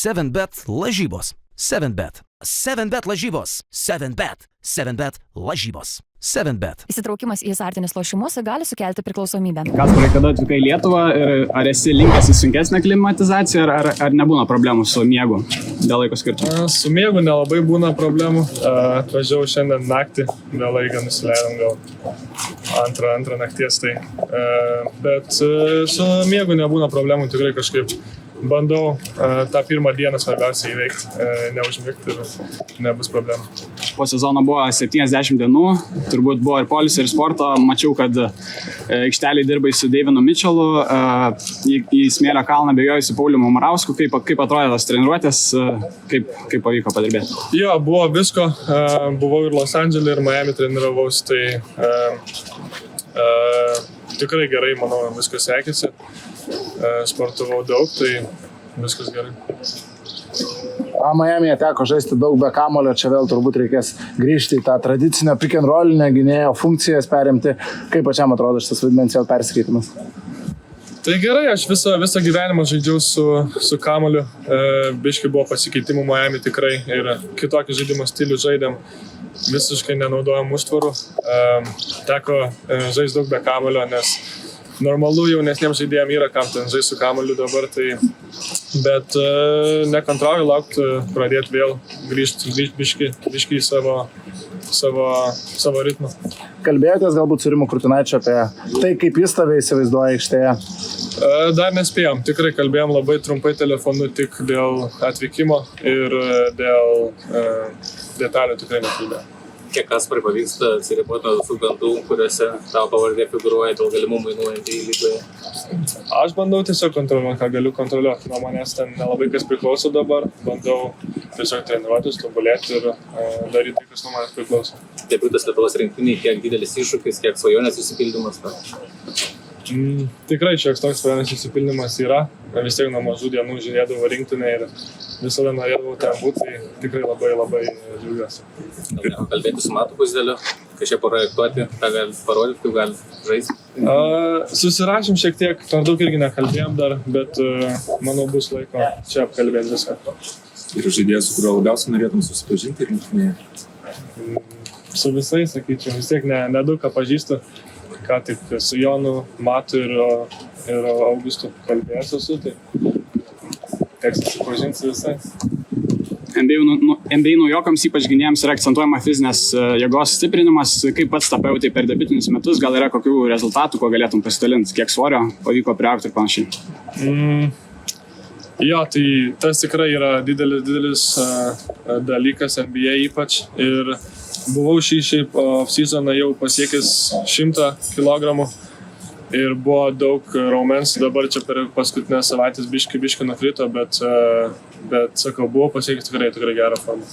7bet lažybos. 7bet. 7bet lažybos. 7bet. 7bet lažybos. 7bet. Įsitraukimas į azartinius lošimus gali sukelti priklausomybę. Kasparai, kada atvykai į Lietuvą ir ar esi linkęs į sunkesnę klimatizaciją, ar nebūna problemų su miegu dėl laiko skirtumų? Su miegu nelabai būna problemų. Atvažiavau šiandien naktį, vėlai nusileidom gal antrą nakties. Bet su miegu nebūna problemų, tikrai kažkaip bandau tą pirmą dieną svarbiausia įveikti, neužmigti ir nebus problemų. Po sezono buvo 70 dienų, turbūt buvo ir poilsio, ir sporto. Mačiau, kad aikštelėje dirbai su Deivinu Mičelu, į smėlio kalną bėgioji su Pauliu Marausku. Kaip atrodė tas treniruotės, kaip pavyko padirbėti? Jo, buvo visko. Buvau ir Los Andžele, ir Miami treniravausi, tai tikrai gerai, manau, viskas sekėsi. Sportavau daug, tai viskas gerai. Miamyje teko žaisti daug be kamulio, čia vėl turbūt reikės grįžti į tą tradicinę pick and rollinę gynėjo funkcijas perimti. Kaip pačiam atrodo šitas vaidmens vėl persikeitimas? Tai gerai, aš visą gyvenimą žaidžiau su kamuliu. Biškai buvo pasikeitimų Miami tikrai ir kitokį žaidimo stilių žaidėm. Visiškai nenaudojam užtvarų. Teko žaisti daug be kamulio, nes normalu jaunesniems žaidėjams yra kam ten žaisti su kamuliu dabar, bet nekantrauju laukti, pradėti vėl grįžti biškai į savo ritmą. Kalbėjotės galbūt su Rimu Krutinačiu apie tai, kaip jis tave įsivaizduoja aikštėje? Dar nespėjom, tikrai kalbėjom labai trumpai telefonu tik dėl atvykimo ir dėl detalių tikrai nekalbėjom. Kiek Kasparai pavyksta atsiriboti nuo visų gandų, kuriuose tavo pavardė figūruoja dėl galimų mainų NBA lygoje? Aš bandau tiesiog kontroliuoti, ką galiu kontroliuoti. Nuo manęs ten nelabai kas priklauso dabar. Bandau tiesiog treniruotis, tobulėti ir daryti tai, kas nuo manęs priklauso. Debiutas Lietuvos rinktinėje, kiek didelis iššūkis, kiek svajonės išsipildymas? Tikrai šioks toks svajonės išsipildymas yra. Vis tiek nuo mažų dienų žiūrėdavau rinktinę ir visada norėdavau ten būti, tai tikrai labai džiaugiuosi. Gal neko kalbėti su Matu Puzdeliu, kažkiek projektuoti, ką gali parodyti, kaip gali žaisti? Susirašėm šiek tiek, per daug irgi nekalbėjom dar, bet manau bus laiko čia apkalbėti viską. Ir žaidėjas, su kuriuo labiausiai norėtum susipažinti rinktinėje? Su visais, sakyčiau, vis tiek nedaug ką pažįstu. Ką tik su Jonu, Matu ir Augustu kalbėjęs esu, tai teks susipažinti su visais. NBA naujokams, ypač gynėjams, yra akcentuojama fizinės jėgos stiprinimas. Kaip pats tą pajautai per debutinius metus, gal yra kokių rezultatų, ko galėtum pasidalinti, kiek svorio pavyko priaugti ir panašiai? Jo, tai tas tikrai yra didelis dalykas NBA ypač ir buvau šiaip off-seasoną jau pasiekęs 100 kg ir buvo daug raumens, dabar čia per paskutinės savaitės biški nukrito, bet sakau, buvau pasiekęs tikrai gerą formą.